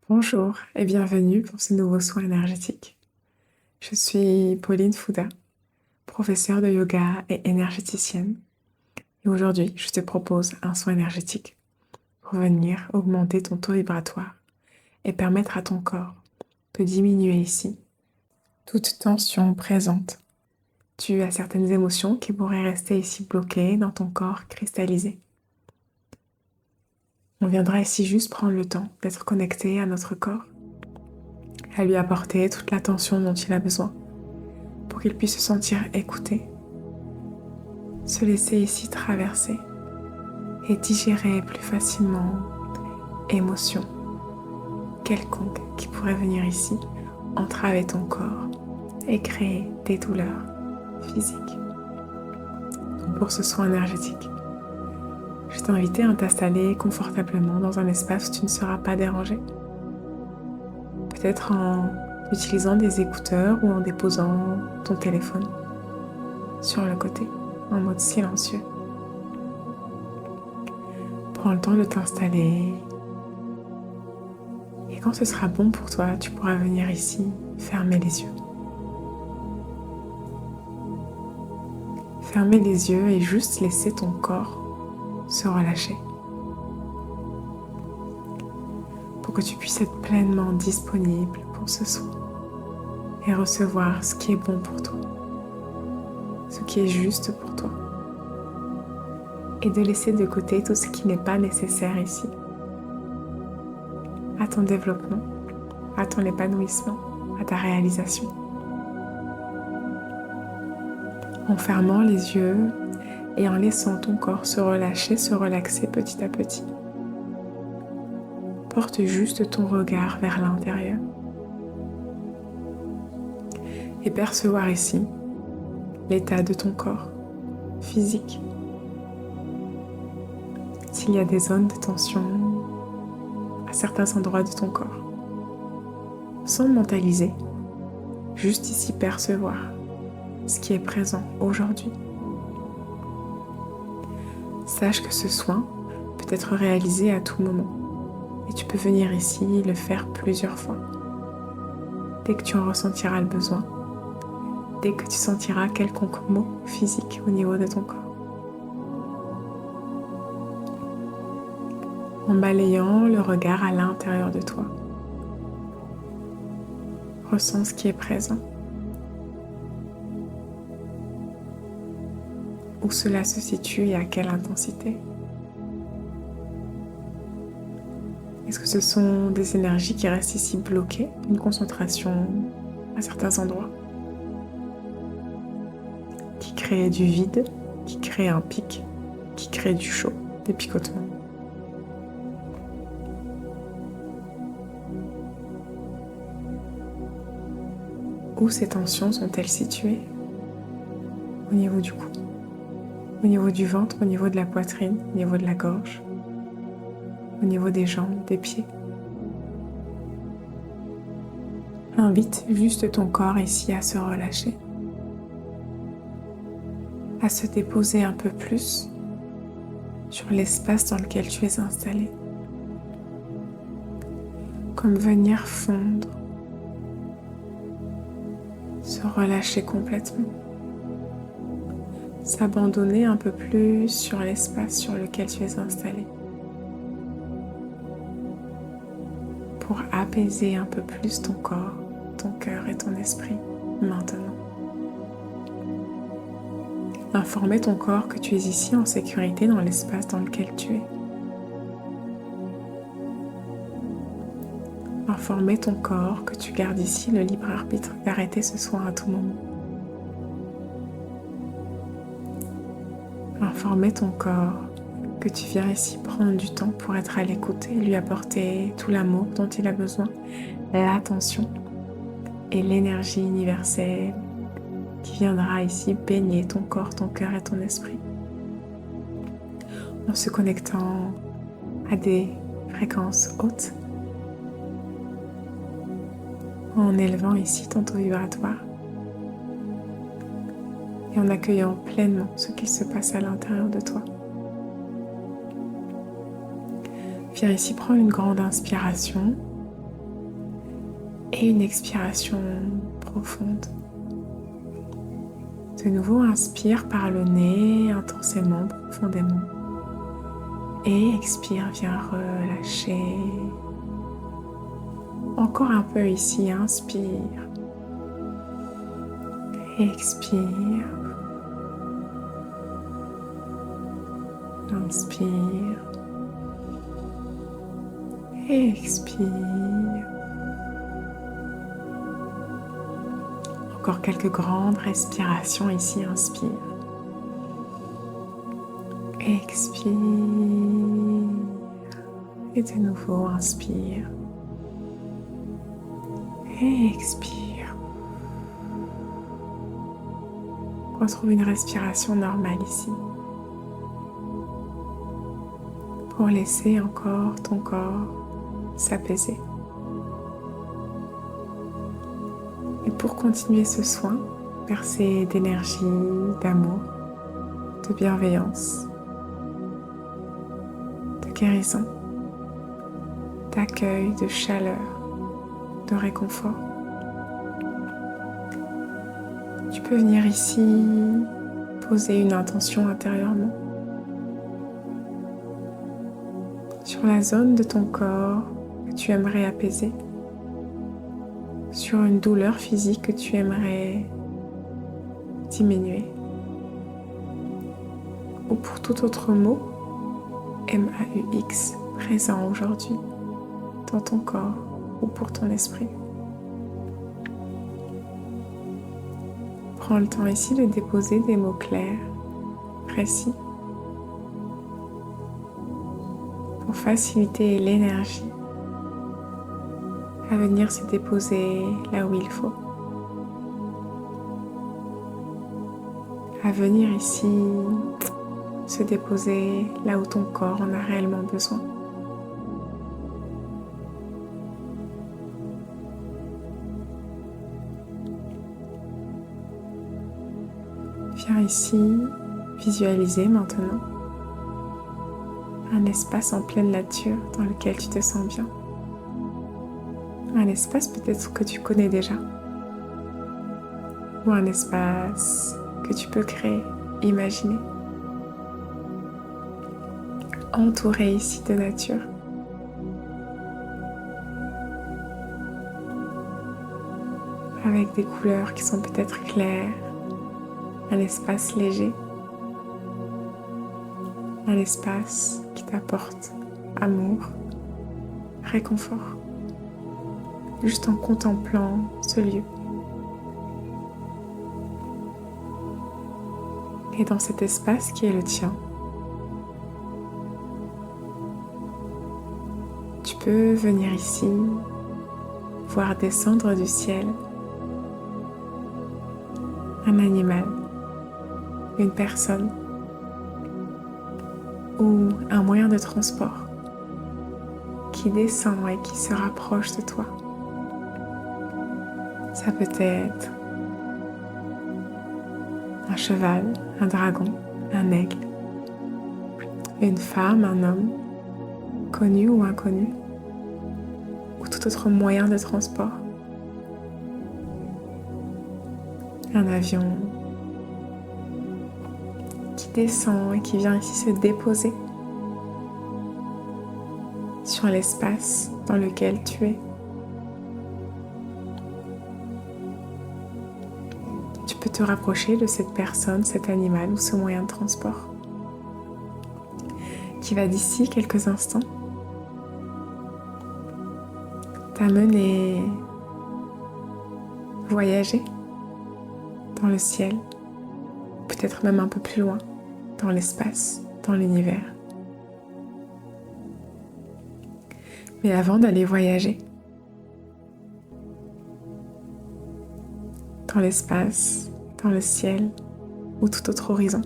Bonjour et bienvenue pour ce nouveau soin énergétique. Je suis Pauline Fouda, professeure de yoga et énergéticienne. Et aujourd'hui, je te propose un soin énergétique pour venir augmenter ton taux vibratoire et permettre à ton corps de diminuer ici toute tension présente due à certaines émotions qui pourraient rester ici bloquées dans ton corps cristallisé. On viendra ici juste prendre le temps d'être connecté à notre corps, à lui apporter toute l'attention dont il a besoin pour qu'il puisse se sentir écouté, se laisser ici traverser et digérer plus facilement émotions quelconques qui pourraient venir ici entraver ton corps et créer des douleurs physiques. Donc pour ce soin énergétique, je t'invite à t'installer confortablement dans un espace où tu ne seras pas dérangé. Peut-être en utilisant des écouteurs ou en déposant ton téléphone sur le côté en mode silencieux. Prends le temps de t'installer et quand ce sera bon pour toi, tu pourras venir ici fermer les yeux. Fermer les yeux et juste laisser ton corps se relâcher pour que tu puisses être pleinement disponible pour ce soin et recevoir ce qui est bon pour toi, ce qui est juste pour toi et de laisser de côté tout ce qui n'est pas nécessaire ici à ton développement, à ton épanouissement, à ta réalisation. En fermant les yeux et en laissant ton corps se relâcher, se relaxer petit à petit. Porte juste ton regard vers l'intérieur et percevoir ici l'état de ton corps physique. S'il y a des zones de tension à certains endroits de ton corps, sans mentaliser, juste ici percevoir ce qui est présent aujourd'hui. Sache que ce soin peut être réalisé à tout moment et tu peux venir ici le faire plusieurs fois. Dès que tu en ressentiras le besoin, dès que tu sentiras quelconque mot physique au niveau de ton corps. En balayant le regard à l'intérieur de toi, ressens ce qui est présent. Où cela se situe et à quelle intensité. Est-ce que ce sont des énergies qui restent ici bloquées, une concentration à certains endroits, qui créent du vide, qui créent un pic, qui créent du chaud, des picotements? Où ces tensions sont-elles situées? Au niveau du cou, au niveau du ventre, au niveau de la poitrine, au niveau de la gorge, au niveau des jambes, des pieds. Invite juste ton corps ici à se relâcher, à se déposer un peu plus sur l'espace dans lequel tu es installé, comme venir fondre, se relâcher complètement, s'abandonner un peu plus sur l'espace sur lequel tu es installé, pour apaiser un peu plus ton corps, ton cœur et ton esprit maintenant. Informer ton corps que tu es ici en sécurité dans l'espace dans lequel tu es. Informer ton corps que tu gardes ici le libre arbitre d'arrêter ce soin à tout moment. Informer ton corps que tu viens ici prendre du temps pour être à l'écoute et lui apporter tout l'amour dont il a besoin, l'attention et l'énergie universelle qui viendra ici baigner ton corps, ton cœur et ton esprit en se connectant à des fréquences hautes, en élevant ici ton taux vibratoire et en accueillant pleinement ce qui se passe à l'intérieur de toi. Viens ici prendre une grande inspiration Et une expiration profonde. De nouveau, inspire par le nez intensément, profondément. Et expire, viens relâcher. Encore un peu ici, inspire. Expire. Inspire. Expire. Encore quelques grandes respirations ici, inspire. Expire. Et de nouveau, inspire. Expire. Retrouve une respiration normale ici. Pour laisser encore ton corps s'apaiser. Et pour continuer ce soin, percé d'énergie, d'amour, de bienveillance, de guérison, d'accueil, de chaleur, de réconfort. Tu peux venir ici poser une intention intérieurement sur la zone de ton corps que tu aimerais apaiser, sur une douleur physique que tu aimerais diminuer, ou pour tout autre mot, MAUX, présent aujourd'hui dans ton corps ou pour ton esprit. Prends le temps ici de déposer des mots clairs, précis, pour faciliter l'énergie à venir se déposer là où il faut. À venir ici se déposer là où ton corps en a réellement besoin. Viens ici visualiser maintenant un espace en pleine nature dans lequel tu te sens bien. Un espace peut-être que tu connais déjà. Ou un espace que tu peux créer, imaginer. Entouré ici de nature. Avec des couleurs qui sont peut-être claires. Un espace léger. Un espace qui t'apporte amour, réconfort. Juste en contemplant ce lieu. Et dans cet espace qui est le tien, tu peux venir ici, voir descendre du ciel un animal, une personne ou un moyen de transport qui descend et qui se rapproche de toi. Ça peut être un cheval, un dragon, un aigle, une femme, un homme, connu ou inconnu, ou tout autre moyen de transport. Un avion qui descend et qui vient ici se déposer sur l'espace dans lequel tu es. Tu peux te rapprocher de cette personne, cet animal ou ce moyen de transport qui va d'ici quelques instants t'amener voyager dans le ciel, peut-être même un peu plus loin, dans l'espace, dans l'univers. Mais avant d'aller voyager dans l'espace, dans le ciel ou tout autre horizon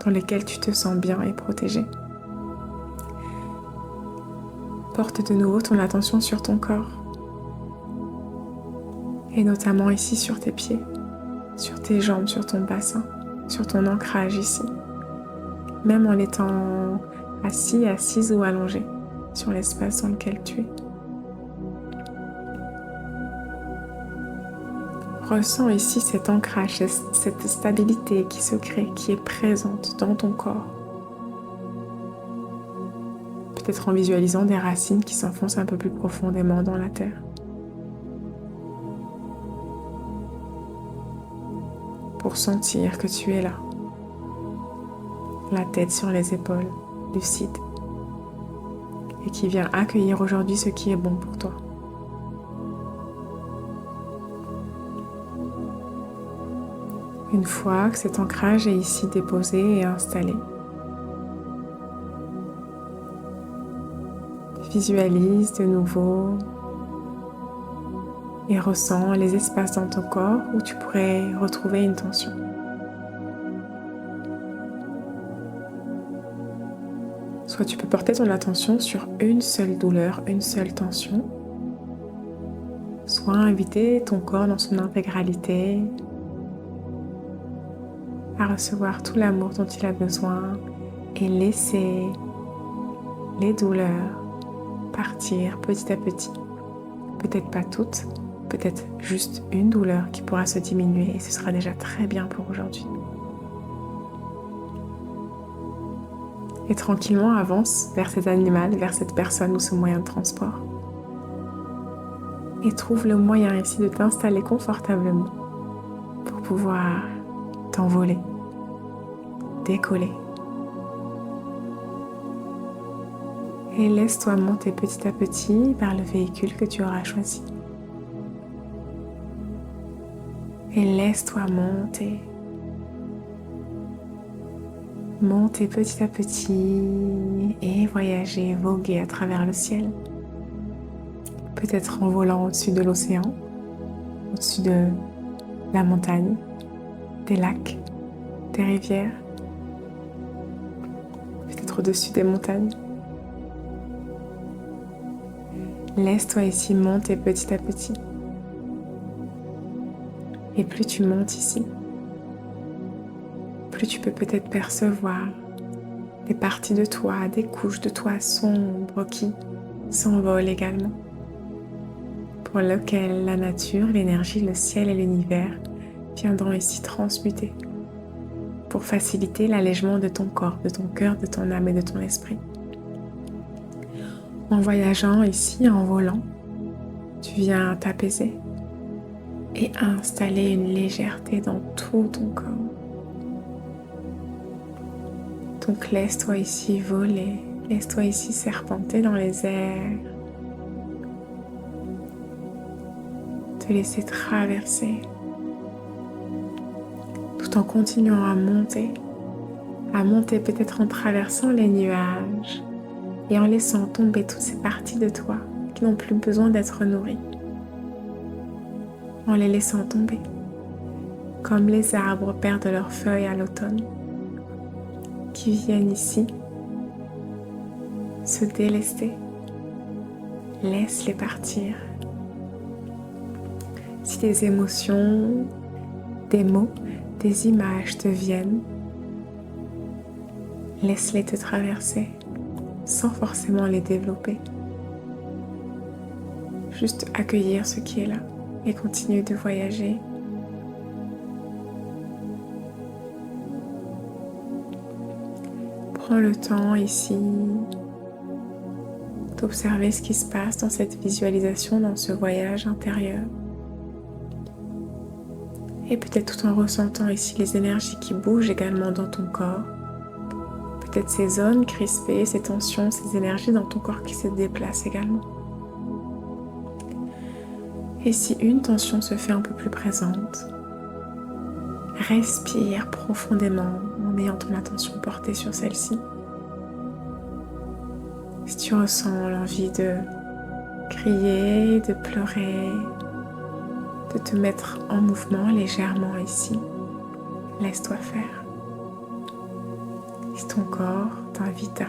dans lequel tu te sens bien et protégé, porte de nouveau ton attention sur ton corps et notamment ici sur tes pieds, sur tes jambes, sur ton bassin, sur ton ancrage ici, même en étant assis, assise ou allongé sur l'espace dans lequel tu es. Ressens ici cet ancrage, cette stabilité qui se crée, qui est présente dans ton corps. Peut-être en visualisant des racines qui s'enfoncent un peu plus profondément dans la terre. Pour sentir que tu es là, la tête sur les épaules, lucide, et qui vient accueillir aujourd'hui ce qui est bon pour toi. Une fois que cet ancrage est ici déposé et installé, visualise de nouveau et ressens les espaces dans ton corps où tu pourrais retrouver une tension. Soit tu peux porter ton attention sur une seule douleur, une seule tension, soit inviter ton corps dans son intégralité à recevoir tout l'amour dont il a besoin et laisser les douleurs partir petit à petit. Peut-être pas toutes, peut-être juste une douleur qui pourra se diminuer et ce sera déjà très bien pour aujourd'hui. Et tranquillement avance vers cet animal, vers cette personne ou ce moyen de transport. Et trouve le moyen ici de t'installer confortablement pour pouvoir t'envoler, décoller. Et laisse-toi monter petit à petit vers le véhicule que tu auras choisi. Et laisse-toi monter. Monter petit à petit et voyager, voguer à travers le ciel. Peut-être en volant au-dessus de l'océan, au-dessus de la montagne, des lacs, des rivières, peut-être au-dessus des montagnes. Laisse-toi ici monter petit à petit. Et plus tu montes ici, plus tu peux peut-être percevoir des parties de toi, des couches de toi sombres qui s'envolent également, pour lesquelles la nature, l'énergie, le ciel et l'univers viendront ici transmuter pour faciliter l'allègement de ton corps, de ton cœur, de ton âme et de ton esprit. En voyageant ici, en volant, tu viens t'apaiser et installer une légèreté dans tout ton corps. Donc laisse-toi ici voler, laisse-toi ici serpenter dans les airs, te laisser traverser, tout en continuant à monter peut-être en traversant les nuages et en laissant tomber toutes ces parties de toi qui n'ont plus besoin d'être nourries. En les laissant tomber, comme les arbres perdent leurs feuilles à l'automne, qui viennent ici se délester. Laisse-les partir. Si des émotions, des mots, des images te viennent, laisse-les te traverser sans forcément les développer. Juste accueillir ce qui est là et continuer de voyager. Prends le temps ici d'observer ce qui se passe dans cette visualisation, dans ce voyage intérieur. Et peut-être tout en ressentant ici les énergies qui bougent également dans ton corps. Peut-être ces zones crispées, ces tensions, ces énergies dans ton corps qui se déplacent également. Et si une tension se fait un peu plus présente, respire profondément en ayant ton attention portée sur celle-ci. Si tu ressens l'envie de crier, de pleurer, de te mettre en mouvement légèrement ici, laisse-toi faire. Si ton corps t'invite à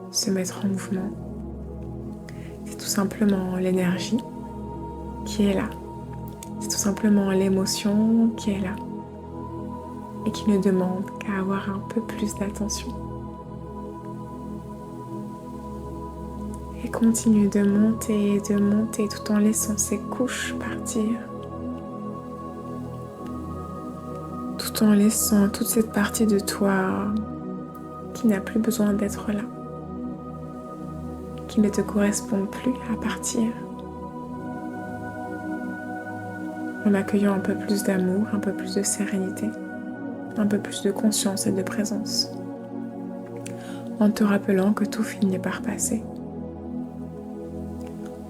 se mettre en mouvement, c'est tout simplement l'énergie qui est là. C'est tout simplement l'émotion qui est là et qui ne demande qu'à avoir un peu plus d'attention. Et continue de monter tout en laissant ces couches partir. tout en laissant toute cette partie de toi qui n'a plus besoin d'être là, qui ne te correspond plus à partir, en accueillant un peu plus d'amour, un peu plus de sérénité, un peu plus de conscience et de présence, en te rappelant que tout finit par passer,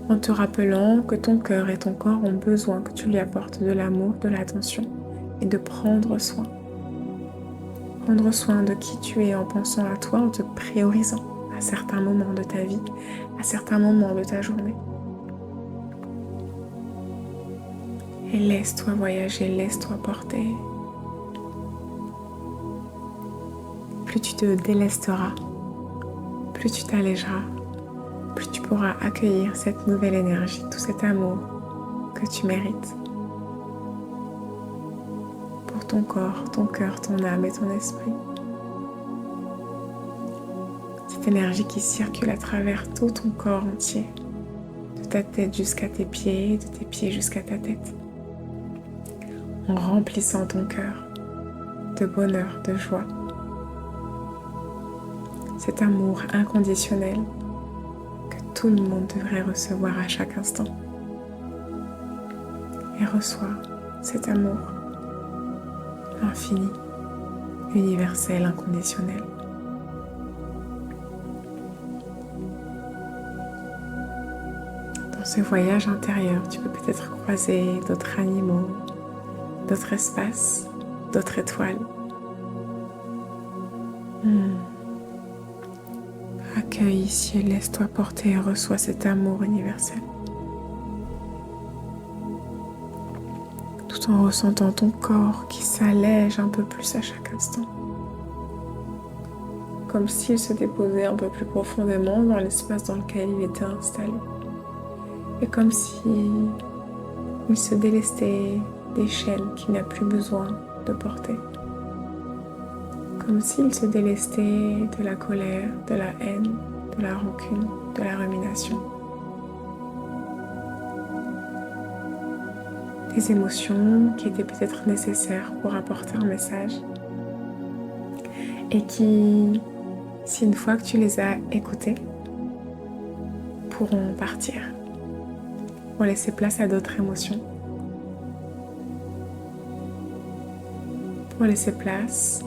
en te rappelant que ton cœur et ton corps ont besoin que tu lui apportes de l'amour, de l'attention et de prendre soin. Prendre soin de qui tu es en pensant à toi, en te priorisant à certains moments de ta vie, à certains moments de ta journée. Et laisse-toi voyager, laisse-toi porter. Plus tu te délesteras, plus tu t'allégeras, plus tu pourras accueillir cette nouvelle énergie, tout cet amour que tu mérites. Pour ton corps, ton cœur, ton âme et ton esprit. Cette énergie qui circule à travers tout ton corps entier, de ta tête jusqu'à tes pieds, de tes pieds jusqu'à ta tête, en remplissant ton cœur de bonheur, de joie. Cet amour inconditionnel que tout le monde devrait recevoir à chaque instant. Et reçois cet amour infini, universel, inconditionnel. Dans ce voyage intérieur, tu peux peut-être croiser d'autres animaux, d'autres espaces, d'autres étoiles. Accueille ici et laisse-toi porter et reçois cet amour universel. Tout en ressentant ton corps qui s'allège un peu plus à chaque instant. Comme s'il se déposait un peu plus profondément dans l'espace dans lequel il était installé. Et comme si il se délestait des chaînes qu'il n'a plus besoin de porter. Comme s'il se délestait de la colère, de la haine, de la rancune, de la rumination. Des émotions qui étaient peut-être nécessaires pour apporter un message et qui, si une fois que tu les as écoutées, pourront partir pour laisser place à d'autres émotions, pour laisser place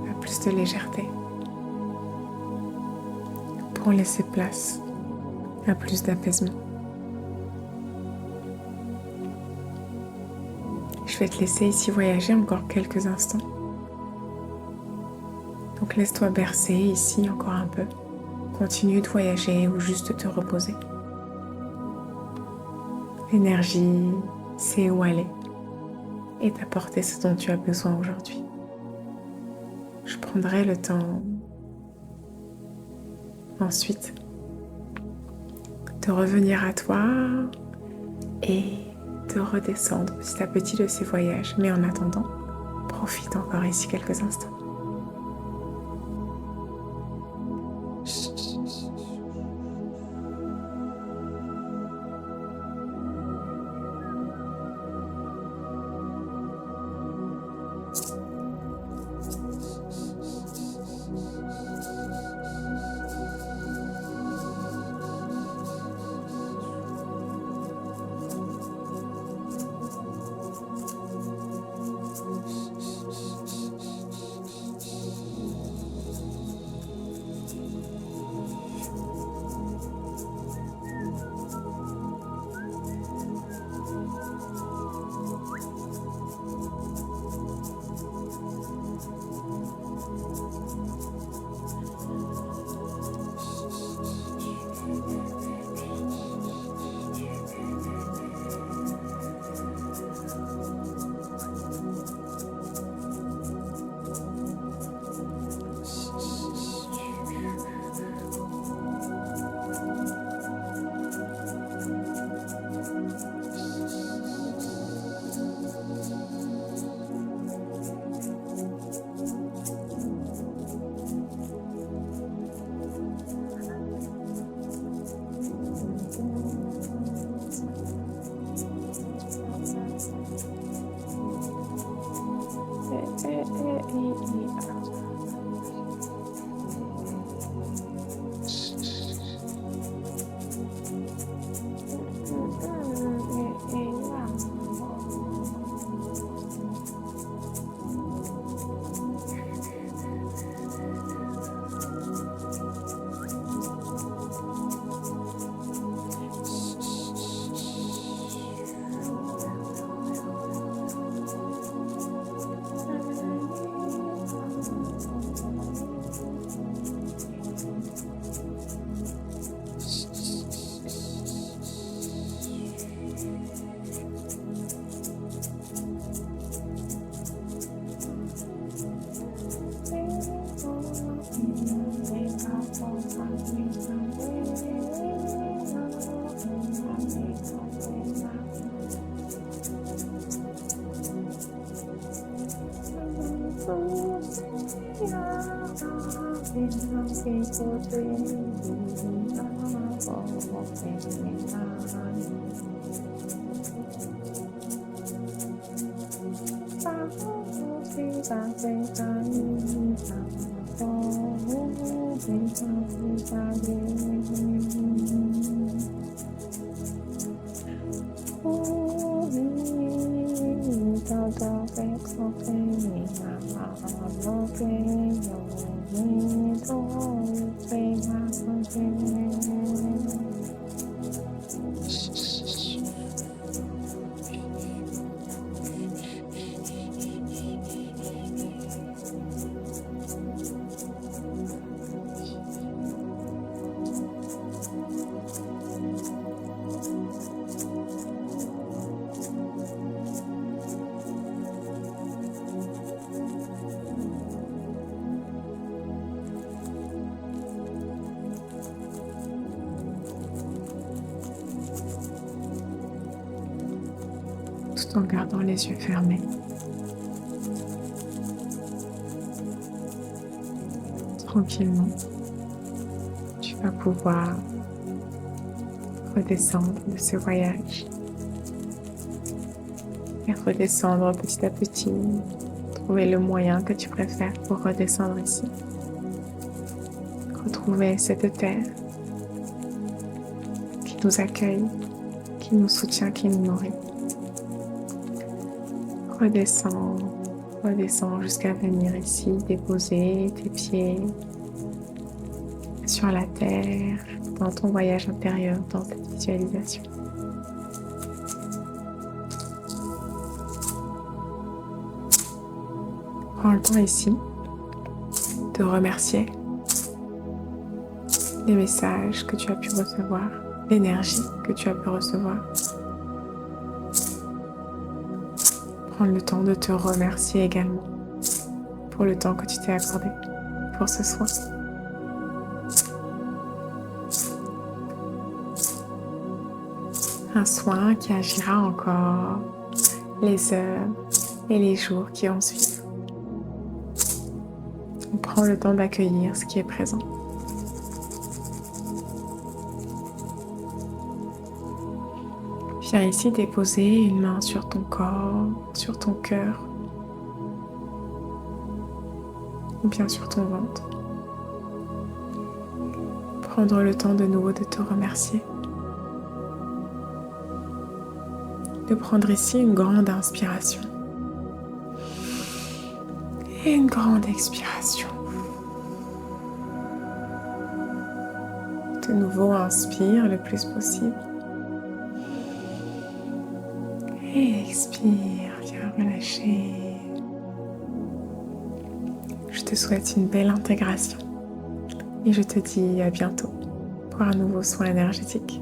à plus de légèreté, pour laisser place à plus d'apaisement. Je vais te laisser ici voyager encore quelques instants. Donc laisse-toi bercer ici encore un peu. Continue de voyager ou juste te reposer. L'énergie sait où aller et t'apporter ce dont tu as besoin aujourd'hui. Je prendrai le temps ensuite de revenir à toi et de redescendre petit à petit de ces voyages. Mais en attendant, profite encore ici quelques instants. Tout en gardant les yeux fermés. Tranquillement, tu vas pouvoir redescendre de ce voyage et redescendre petit à petit, trouver le moyen que tu préfères pour redescendre ici. Retrouver cette terre qui nous accueille, qui nous soutient, qui nous nourrit. Redescends jusqu'à venir ici déposer tes pieds sur la terre dans ton voyage intérieur, dans cette visualisation. Prends le temps ici de remercier les messages que tu as pu recevoir, l'énergie que tu as pu recevoir. Prendre le temps de te remercier également pour le temps que tu t'es accordé pour ce soin. Un soin qui agira encore les heures et les jours qui en suivent. On prend le temps d'accueillir ce qui est présent. Viens ici déposer une main sur ton corps, sur ton cœur, ou bien sur ton ventre. Prendre le temps de nouveau de te remercier. De prendre ici une grande inspiration et une grande expiration. De nouveau, inspire le plus possible. Et expire, viens relâcher. Je te souhaite une belle intégration et je te dis à bientôt pour un nouveau soin énergétique.